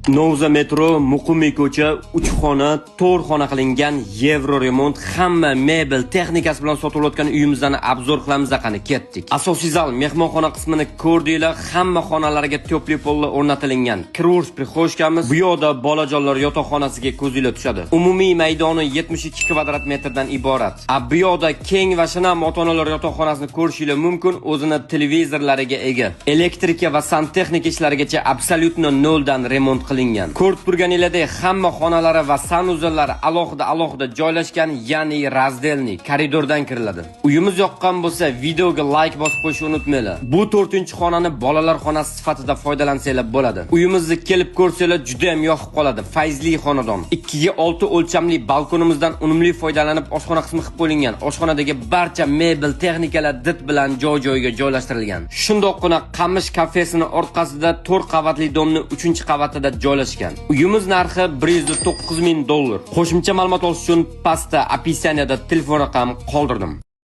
Novza metro, Muqimiy ko'cha, 3 xona, 4 xona qilingan Yevro remont, hamma mebel texnikasi bilan sotilayotgan uyimizdan obzor qilamiz qani ketdik. Asosiy zal mehmonxona qismini ko'rdinglar, hamma xonalarga topli pollar o'rnatilgan. Kirurs prixoshkamiz, bu yoqda bolajonlar yotoqxonasiga ko'zinglar tushadi. Umumiy maydoni 72 kvadrat metrdan iborat. Bu yoqda keng va shinam ota-onalar yotoqxonasini ko'rishingiz mumkin, o'zini televizorlariga ega. Elektrika va santexnika ishlarigacha absolyutno noldan remont qilingan. Ko'rib turganinglardek hamma xonalari va sanuzallari alohida joylashgan, ya'ni razdelniy koridordan kiriladi. Uyimiz yoqqan bo'lsa, videoga like bosib qo'yishni unutmanglar. Bu 4-xonani bolalar xonasi sifatida foydalansanglar bo'ladi. Uyimizni kelib ko'rsanglar juda ham yoqib qoladi. Fayzli xonadon. 2 ga 6 o'lchamli balkonimizdan unumli foydalanib oshxona qismi qilib qo'yilgan. Oshxonadagi barcha mebel, texnikalar dit bilan joy-joyiga joylashtirilgan. Shundoqqina Qamish kafesini orqasida 4 qavatli domni 3-qavatida joylashgan. Uyimiz narxi $109 ming. Qo'shimcha ma'lumot olish uchun pastda opisaniyada telefon raqam qoldirdim.